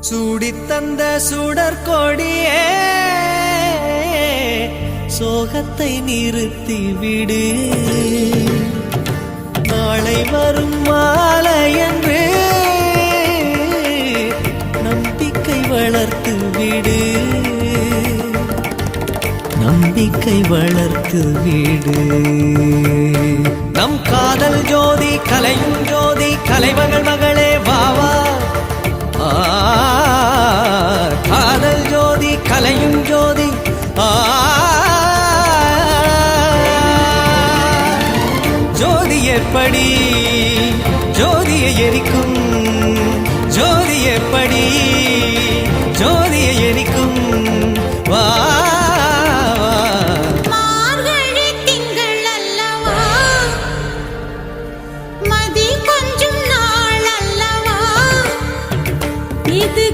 சூடித்தந்த சுடற்கொடியே சோகத்தை நிறுத்திவிடு. நாளை வரும் மாலையன்று நம்பிக்கை வளர்த்து விடு. நம்பிக்கை வளர்த்து விடு. நம் காதல் ஜோதி கலையும் ஜோதி கலைமகள் மகளே வாவா. காதல் ஜோதி கலையும் ஜோதி ஜோதி எப்படி ஜோதியை எரிக்கும்